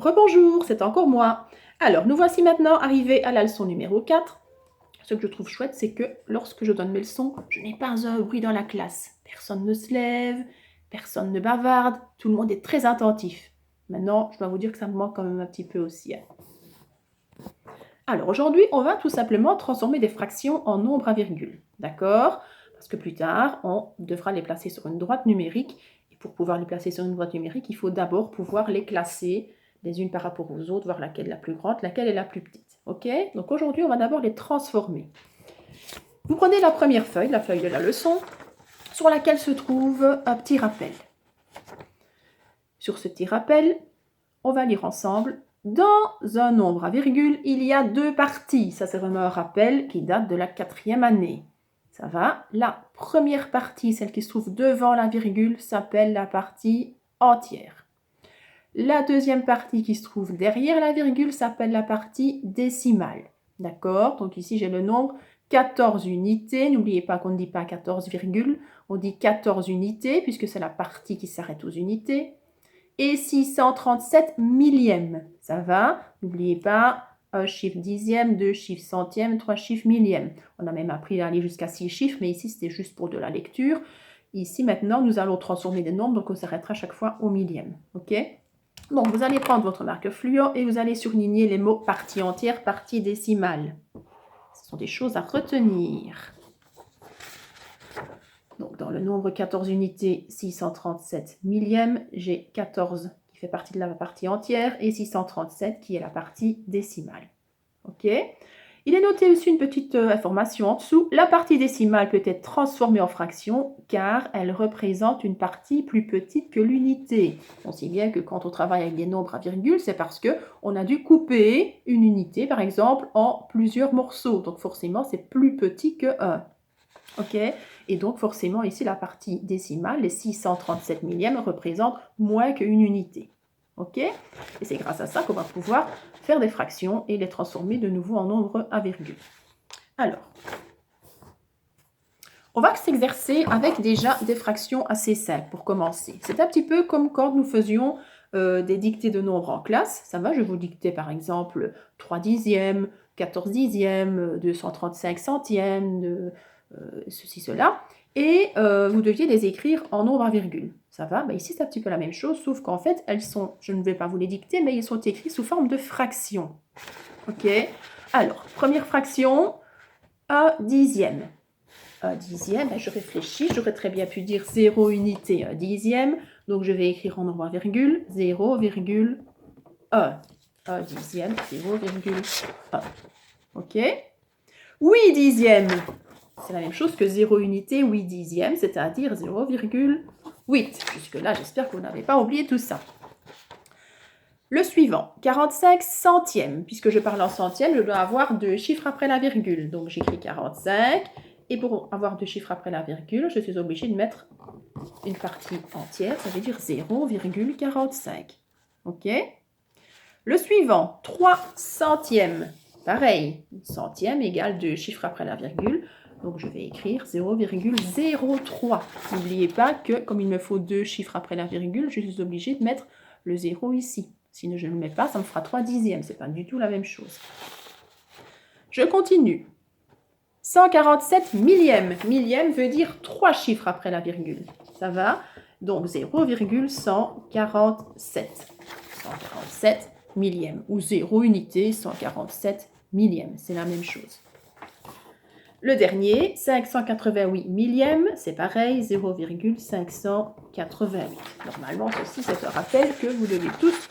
Rebonjour, c'est encore moi. Alors, nous voici maintenant arrivés à la leçon numéro 4. Ce que je trouve chouette, c'est que lorsque je donne mes leçons, je n'ai pas un bruit dans la classe. Personne ne se lève, personne ne bavarde, tout le monde est très attentif. Maintenant, je dois vous dire que ça me manque quand même un petit peu aussi. Alors, aujourd'hui, on va tout simplement transformer des fractions en nombres à virgule. D'accord? Parce que plus tard, on devra les placer sur une droite numérique. Et pour pouvoir les placer sur une droite numérique, il faut d'abord pouvoir les classer les unes par rapport aux autres, voir laquelle est la plus grande, laquelle est la plus petite. Ok? Donc aujourd'hui, on va d'abord les transformer. Vous prenez la première feuille, la feuille de la leçon, sur laquelle se trouve un petit rappel. Sur ce petit rappel, on va lire ensemble. Dans un nombre à virgule, il y a deux parties. Ça, c'est vraiment un rappel qui date de la 4e année. Ça va? La première partie, celle qui se trouve devant la virgule, s'appelle la partie entière. La deuxième partie qui se trouve derrière la virgule s'appelle la partie décimale. D'accord? Donc ici, j'ai le nombre 14 unités. N'oubliez pas qu'on ne dit pas 14 virgules, on dit 14 unités puisque c'est la partie qui s'arrête aux unités. Et 637 millièmes. Ça va? N'oubliez pas un chiffre dixième, deux chiffres centièmes, trois chiffres millièmes. On a même appris à aller jusqu'à 6 chiffres, mais ici c'était juste pour de la lecture. Ici maintenant, nous allons transformer des nombres, donc on s'arrêtera chaque fois au millième. Ok? Donc vous allez prendre votre marque fluo et vous allez surligner les mots partie entière, partie décimale. Ce sont des choses à retenir. Donc, dans le nombre 14 unités, 637 millièmes, j'ai 14 qui fait partie de la partie entière et 637 qui est la partie décimale. Ok? Il est noté aussi une petite information en dessous. La partie décimale peut être transformée en fraction car elle représente une partie plus petite que l'unité. On sait bien que quand on travaille avec des nombres à virgule, c'est parce qu'on a dû couper une unité, par exemple, en plusieurs morceaux. Donc forcément, c'est plus petit que 1. Ok? Et donc forcément ici la partie décimale, les 637 millièmes, représentent moins qu'une unité. Ok? Et c'est grâce à ça qu'on va pouvoir faire des fractions et les transformer de nouveau en nombres à virgule. Alors, on va s'exercer avec déjà des fractions assez simples pour commencer. C'est un petit peu comme quand nous faisions des dictées de nombres en classe. Ça va, je vous dictais par exemple 3 dixièmes, 14 dixièmes, 235 centièmes, ceci, cela. Et vous deviez les écrire en nombres à virgule. Ça va? Ben ici, c'est un petit peu la même chose, sauf qu'en fait, elles sont, je ne vais pas vous les dicter, mais ils sont écrits sous forme de fractions. Ok? Alors, première fraction, 1 dixième. 1 dixième, ben je réfléchis, j'aurais très bien pu dire 0 unité, 1 dixième. Donc, je vais écrire en nombre à virgule, 0,1. 1 dixième, 0,1. Ok? 8 dixièmes. C'est la même chose que 0 unité, 8 dixièmes, c'est-à-dire 0,8. Jusque-là, j'espère que vous n'avez pas oublié tout ça. Le suivant, 45 centièmes. Puisque je parle en centièmes, je dois avoir deux chiffres après la virgule. Donc j'écris 45. Et pour avoir deux chiffres après la virgule, je suis obligée de mettre une partie entière, ça veut dire 0,45. Ok? Le suivant, 3 centièmes. Pareil, centième égale deux chiffres après la virgule. Donc, je vais écrire 0,03. N'oubliez pas que, comme il me faut deux chiffres après la virgule, je suis obligée de mettre le 0 ici. Si je ne le mets pas, ça me fera 3 dixièmes. Ce n'est pas du tout la même chose. Je continue. 147 millièmes. Millième veut dire 3 chiffres après la virgule. Ça va? Donc, 0,147. 147 millièmes. Ou 0 unité, 147 millièmes. C'est la même chose. Le dernier, 588 millièmes, c'est pareil, 0,588. Normalement, ceci, c'est un rappel que vous devez tous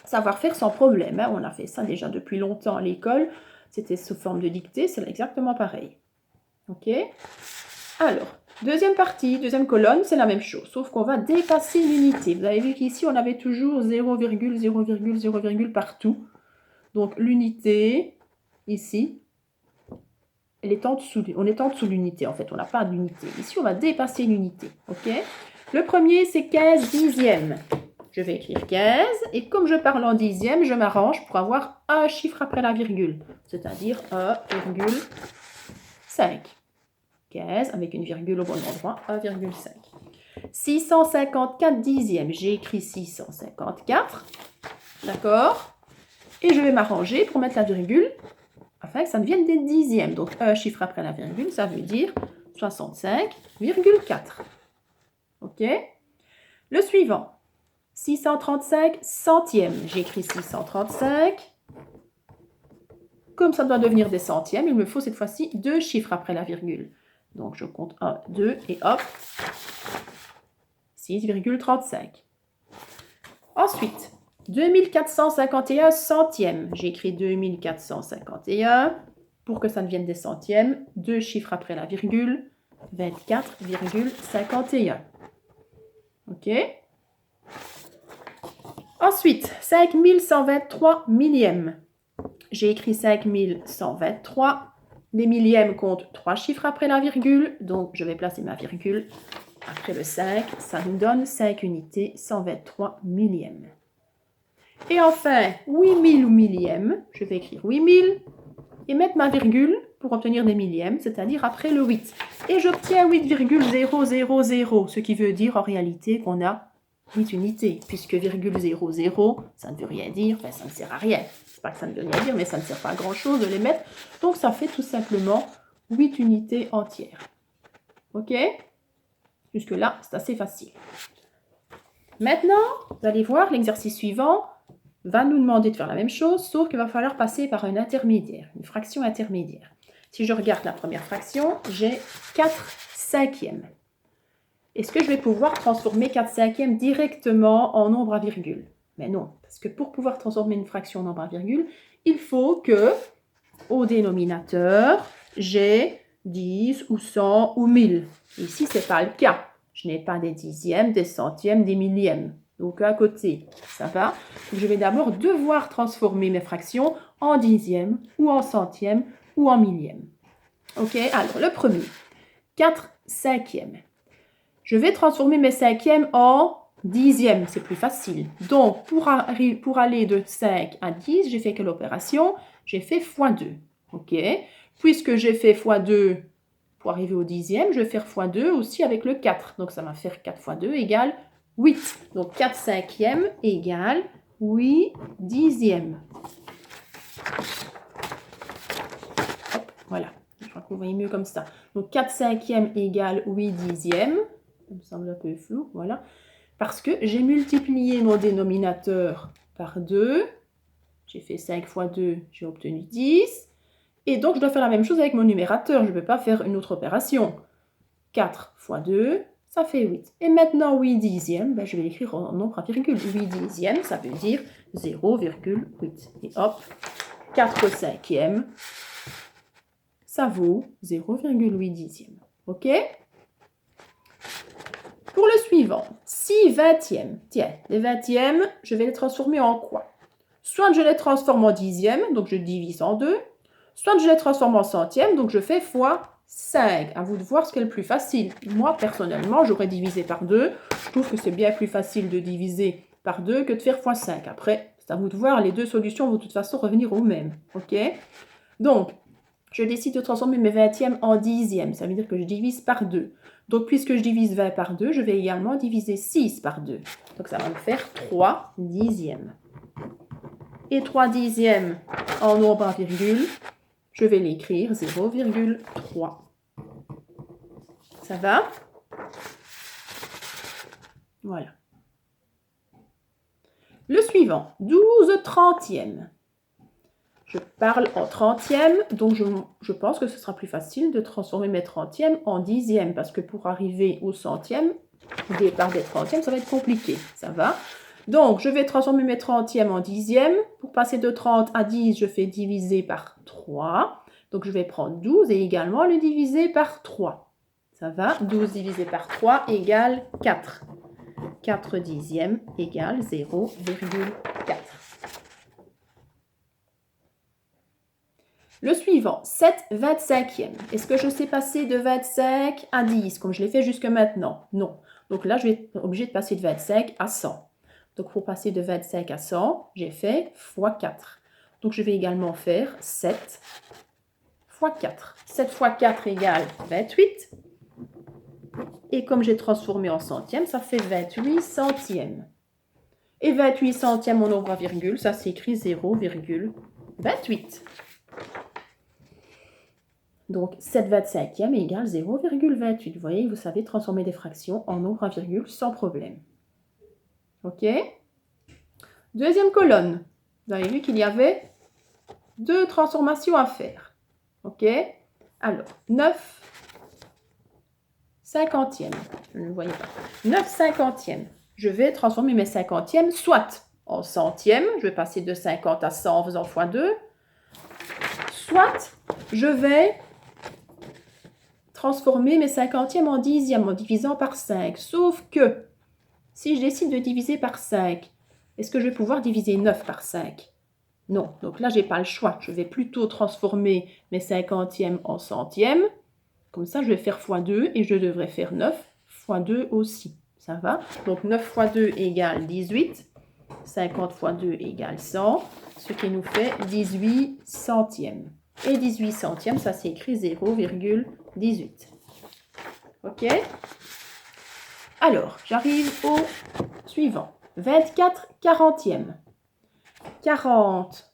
savoir faire sans problème. On a fait ça déjà depuis longtemps à l'école. C'était sous forme de dictée, c'est exactement pareil. Ok? Alors, deuxième partie, deuxième colonne, c'est la même chose, sauf qu'on va dépasser l'unité. Vous avez vu qu'ici, on avait toujours 0,0,0, partout. Donc, l'unité, ici, elle est en dessous, on est en dessous de l'unité, en fait. On n'a pas d'unité. Ici, on va dépasser l'unité. Ok? Le premier, c'est 15 dixièmes. Je vais écrire 15. Et comme je parle en dixième, je m'arrange pour avoir un chiffre après la virgule. C'est-à-dire 1,5. 15 avec une virgule au bon endroit, 1,5. 654 dixièmes. J'ai écrit 654. D'accord? Et je vais m'arranger pour mettre la virgule afin que ça devienne des dixièmes. Donc, un chiffre après la virgule, ça veut dire 65,4. OK? Le suivant, 635 centièmes. J'écris 635. Comme ça doit devenir des centièmes, il me faut cette fois-ci 2 chiffres après la virgule. Donc, je compte 1, 2 et hop, 6,35. Ensuite, 2451 centièmes. J'écris 2451. Pour que ça devienne des centièmes, 2 chiffres après la virgule, 24,51. OK? Ensuite, 5123 millièmes. J'ai écrit 5123. Les millièmes comptent 3 chiffres après la virgule, donc je vais placer ma virgule après le 5. Ça nous donne 5 unités, 123 millièmes. Et enfin, 8000 ou millièmes, je vais écrire 8000 et mettre ma virgule pour obtenir des millièmes, c'est-à-dire après le 8. Et j'obtiens 8,000, ce qui veut dire en réalité qu'on a 8 unités, puisque virgule 00, ça ne veut rien dire, enfin ça ne sert à rien. C'est pas que ça ne veut rien dire, mais ça ne sert pas à grand-chose de les mettre. Donc ça fait tout simplement 8 unités entières. OK? Jusque-là, c'est assez facile. Maintenant, vous allez voir, l'exercice suivant va nous demander de faire la même chose, sauf qu'il va falloir passer par un intermédiaire, une fraction intermédiaire. Si je regarde la première fraction, j'ai 4 cinquièmes. Est-ce que je vais pouvoir transformer 4 cinquièmes directement en nombre à virgule? Mais non, parce que pour pouvoir transformer une fraction en nombre à virgule, il faut que, au dénominateur, j'ai 10 ou 100 ou 1000. Ici, ce n'est pas le cas. Je n'ai pas des dixièmes, des centièmes, des millièmes. Donc, à côté, ça va. Je vais d'abord devoir transformer mes fractions en dixièmes, ou en centièmes, ou en millièmes. OK, alors, le premier, 4 cinquièmes. Je vais transformer mes cinquièmes en dixièmes, c'est plus facile. Donc, pour aller de 5 à 10, j'ai fait quelle opération? J'ai fait x2. OK? Puisque j'ai fait x2 pour arriver au dixième, je vais faire x2 aussi avec le 4. Donc, ça va faire 4 x 2 égale 8. Donc, 4 cinquièmes égale 8 dixièmes. Hop, voilà. Je crois que vous voyez mieux comme ça. Donc, 4 cinquièmes égale 8 dixièmes. Ça me semble un peu flou, voilà. Parce que j'ai multiplié mon dénominateur par 2. J'ai fait 5 fois 2, j'ai obtenu 10. Et donc, je dois faire la même chose avec mon numérateur. Je ne peux pas faire une autre opération. 4 fois 2, ça fait 8. Et maintenant, 8 dixièmes, ben, je vais l'écrire en nombre à virgule. 8 dixièmes, ça veut dire 0,8. Et hop, 4 cinquièmes, ça vaut 0,8 dixièmes. OK? Pour le suivant, 6 vingtièmes. Tiens, les vingtièmes, je vais les transformer en quoi? Soit je les transforme en dixièmes, donc je divise en 2, soit je les transforme en centièmes, donc je fais fois 5. À vous de voir ce qui est le plus facile. Moi, personnellement, j'aurais divisé par 2. Je trouve que c'est bien plus facile de diviser par 2 que de faire fois 5. Après, c'est à vous de voir, les deux solutions vont de toute façon revenir au même. OK? Donc, je décide de transformer mes vingtièmes en dixièmes. Ça veut dire que je divise par 2. Donc, puisque je divise 20 par 2, je vais également diviser 6 par 2. Donc, ça va me faire 3 dixièmes. Et 3 dixièmes en nombre à virgule, je vais l'écrire 0,3. Ça va? Voilà. Le suivant, 12 trentièmes. Je parle en trentièmes, donc je pense que ce sera plus facile de transformer mes trentièmes en dixièmes, parce que pour arriver au centième, au départ des trentièmes, ça va être compliqué. Ça va? Donc, je vais transformer mes trentièmes en dixièmes. Pour passer de 30 à 10, je fais diviser par 3. Donc, je vais prendre 12 et également le diviser par 3. Ça va? 12 divisé par 3 égale 4. 4 dixièmes égale 0,4. Le suivant, 7 25e. Est-ce que je sais passer de 25 à 10, comme je l'ai fait jusque maintenant? Non. Donc là, je vais être obligée de passer de 25 à 100. Donc, pour passer de 25 à 100, j'ai fait x 4. Donc, je vais également faire 7 x 4. 7 x 4 égale 28. Et comme j'ai transformé en centièmes, ça fait 28 centièmes. Et 28 centièmes en nombre à virgule, ça s'écrit 0,28. Donc 7/25e égale 0,28. Vous voyez, vous savez transformer des fractions en nombre à virgule sans problème. OK? Deuxième colonne. Vous avez vu qu'il y avait 2 transformations à faire. OK? Alors, 9 cinquantièmes. Je ne le voyais pas. 9 cinquantièmes. Je vais transformer mes cinquantièmes soit en centièmes. Je vais passer de 50 à 100 en faisant x2. Soit je vais transformer mes cinquantièmes en dixièmes en divisant par 5. Sauf que, si je décide de diviser par 5, est-ce que je vais pouvoir diviser 9 par 5? Non. Donc là, je n'ai pas le choix. Je vais plutôt transformer mes cinquantièmes en centièmes. Comme ça, je vais faire x2 et je devrais faire 9 x 2 aussi. Ça va? Donc 9 x 2 égale 18. 50 x 2 égale 100. Ce qui nous fait 18 centièmes. Et 18 centièmes, ça s'écrit 0,18. OK? Alors, j'arrive au suivant. 24 quarantièmes. 40.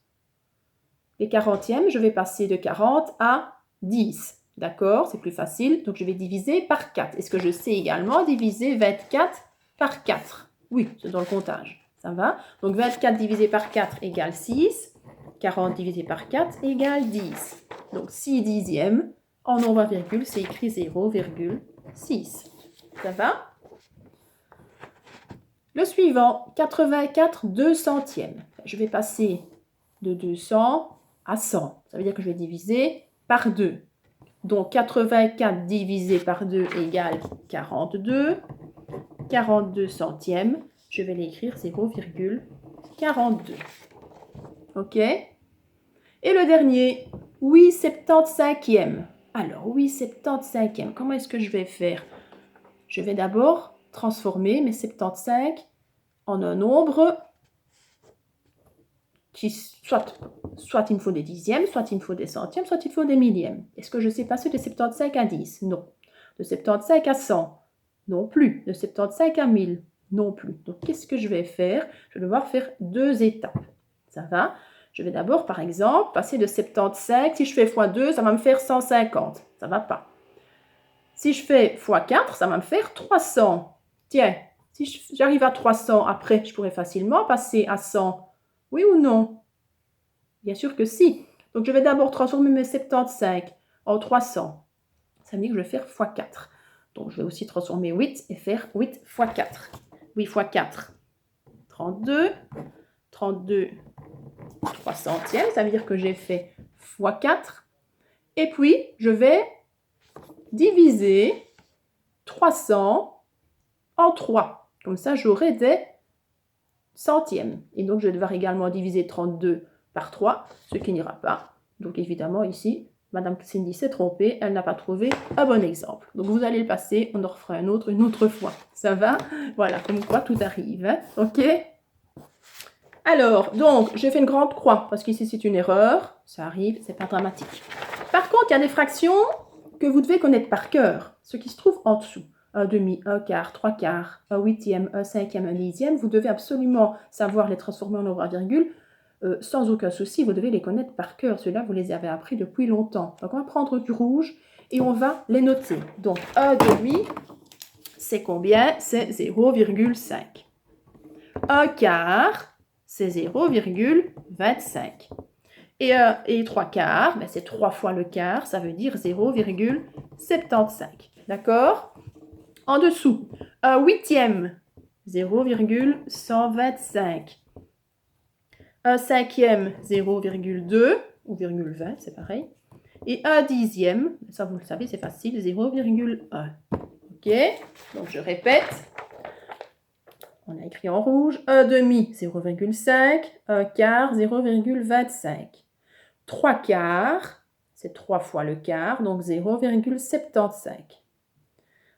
Les quarantièmes, je vais passer de 40 à 10. D'accord? C'est plus facile. Donc, je vais diviser par 4. Est-ce que je sais également diviser 24 par 4? Oui, c'est dans le comptage. Ça va? Donc, 24 divisé par 4 égale 6. 40 divisé par 4 égale 10. Donc, 6 dixièmes en nombre à virgule, c'est écrit 0,6. Ça va? Le suivant, 84 2 centièmes. Je vais passer de 200 à 100. Ça veut dire que je vais diviser par 2. Donc, 84 divisé par 2 égale 42. 42 centièmes, je vais l'écrire 0,42. OK? Et le dernier, 8 septante-cinquièmes. Alors, 8 septante-cinquièmes, comment est-ce que je vais faire? Je vais d'abord transformer mes 75 en un nombre qui soit il me faut des dixièmes, soit il me faut des centièmes, soit il me faut des millièmes. Est-ce que je sais passer de 75 à 10? Non. De 75 à 100? Non plus. De 75 à 1000? Non plus. Donc, qu'est-ce que je vais faire? Je vais devoir faire 2 étapes. Ça va? Je vais d'abord, par exemple, passer de 75. Si je fais x2, ça va me faire 150. Ça ne va pas. Si je fais x4, ça va me faire 300. Tiens, si j'arrive à 300, après, je pourrais facilement passer à 100. Oui ou non? Bien sûr que si. Donc, je vais d'abord transformer mes 75 en 300. Ça veut dire que je vais faire x4. Donc, je vais aussi transformer 8 et faire 8 x 4. 8 x 4, 32. 32, 3 centièmes. Ça veut dire que j'ai fait x4. Et puis, je vais diviser 300 en 3. Comme ça, j'aurai des centièmes. Et donc, je vais devoir également diviser 32 par 3, ce qui n'ira pas. Donc, évidemment, ici, Madame Cindy s'est trompée. Elle n'a pas trouvé un bon exemple. Donc, vous allez le passer. On en refera un autre une autre fois. Ça va? Voilà, comme quoi tout arrive. Hein? OK? Alors, donc, j'ai fait une grande croix, parce qu'ici, c'est une erreur. Ça arrive, c'est pas dramatique. Par contre, il y a des fractions que vous devez connaître par cœur, ce qui se trouve en dessous. Un demi, un quart, trois quarts, un huitième, un cinquième, un dixième. Vous devez absolument savoir les transformer en nombre à virgule. Sans aucun souci, vous devez les connaître par cœur. Ceux-là, vous les avez appris depuis longtemps. Donc, on va prendre du rouge et on va les noter. Donc, un demi, c'est combien? C'est 0,5. Un quart, c'est 0,25. Et 3 quarts, ben c'est 3 fois le quart, ça veut dire 0,75. D'accord? En dessous, un huitième, 0,125. Un cinquième, 0,2 ou 0,20, c'est pareil. Et un dixième, ça vous le savez, c'est facile, 0,1. OK? Donc je répète. On a écrit en rouge, un demi, 0,5, un quart, 0,25. 3 quarts, c'est 3 fois le quart, donc 0,75.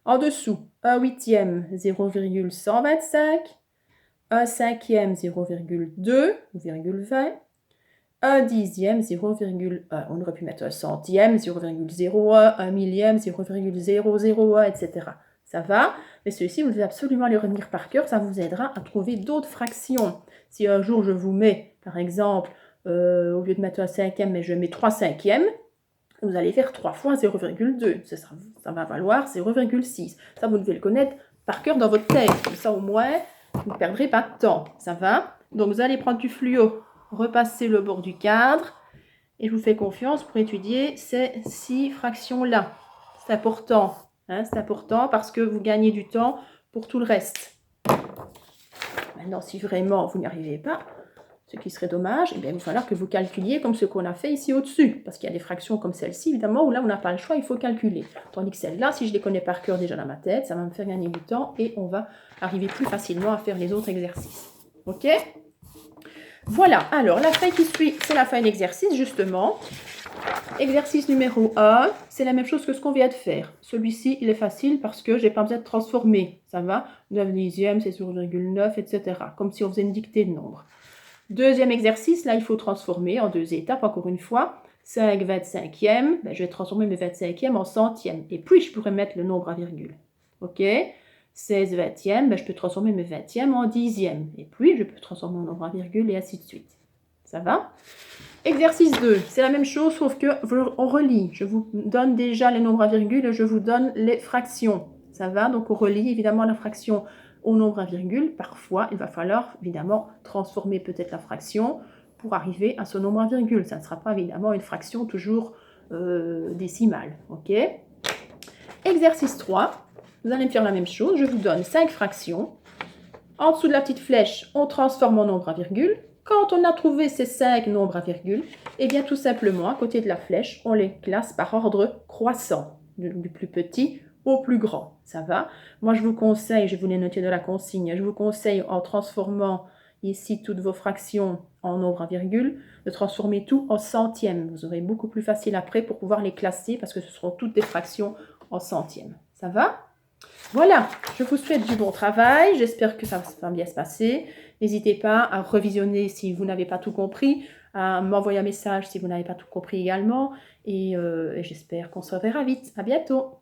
En dessous, un huitième, 0,125, un cinquième, 0,2 ou 0,20, un dixième, 0,1. On aurait pu mettre un centième, 0,01, un millième, 0,001, etc. Ça va? Mais celui-ci, vous devez absolument les retenir par cœur. Ça vous aidera à trouver d'autres fractions. Si un jour, je vous mets, par exemple, au lieu de mettre un cinquième, mais je mets 3 cinquièmes, vous allez faire 3 fois 0,2. Ça va valoir 0,6. Ça, vous devez le connaître par cœur dans votre tête. Comme ça, au moins, vous ne perdrez pas de temps. Ça va? Donc, vous allez prendre du fluo, repasser le bord du cadre. Et je vous fais confiance pour étudier ces 6 fractions-là. C'est important. Hein, c'est important parce que vous gagnez du temps pour tout le reste. Maintenant, si vraiment vous n'y arrivez pas, ce qui serait dommage, eh bien, il va falloir que vous calculiez comme ce qu'on a fait ici au-dessus. Parce qu'il y a des fractions comme celle-ci, évidemment, où là, on n'a pas le choix, il faut calculer. Tandis que celle-là, si je les connais par cœur déjà dans ma tête, ça va me faire gagner du temps et on va arriver plus facilement à faire les autres exercices. OK? Voilà, alors la feuille qui suit, c'est la feuille d'exercice, justement. Exercice numéro 1, c'est la même chose que ce qu'on vient de faire. Celui-ci, il est facile parce que je n'ai pas besoin de transformer. Ça va? 9 dixièmes, c'est 0,9, etc. Comme si on faisait une dictée de nombres. Deuxième exercice, là, il faut transformer en 2 étapes, encore une fois. 5 25e, ben, je vais transformer mes 25e en centièmes. Et puis, je pourrais mettre le nombre à virgule. OK? 16 20e, ben, je peux transformer mes 20e en dixièmes. Et puis, je peux transformer mon nombre à virgule et ainsi de suite. Ça va? Exercice 2, c'est la même chose, sauf qu'on relie. Je vous donne déjà les nombres à virgule et je vous donne les fractions. Ça va? Donc, on relie évidemment la fraction au nombre à virgule. Parfois, il va falloir évidemment transformer peut-être la fraction pour arriver à ce nombre à virgule. Ça ne sera pas évidemment une fraction toujours décimale. OK? Exercice 3, vous allez me faire la même chose. Je vous donne 5 fractions. En dessous de la petite flèche, on transforme en nombre à virgule. Quand on a trouvé ces 5 nombres à virgule, eh bien tout simplement, à côté de la flèche, on les classe par ordre croissant, du plus petit au plus grand. Ça va? Moi, je vous conseille, je vous l'ai noté de la consigne, je vous conseille en transformant ici toutes vos fractions en nombre à virgule, de transformer tout en centièmes. Vous aurez beaucoup plus facile après pour pouvoir les classer parce que ce seront toutes des fractions en centièmes. Ça va? Voilà, je vous souhaite du bon travail, j'espère que ça va bien se passer. N'hésitez pas à revisionner si vous n'avez pas tout compris, à m'envoyer un message si vous n'avez pas tout compris également. Et j'espère qu'on se reverra vite. À bientôt!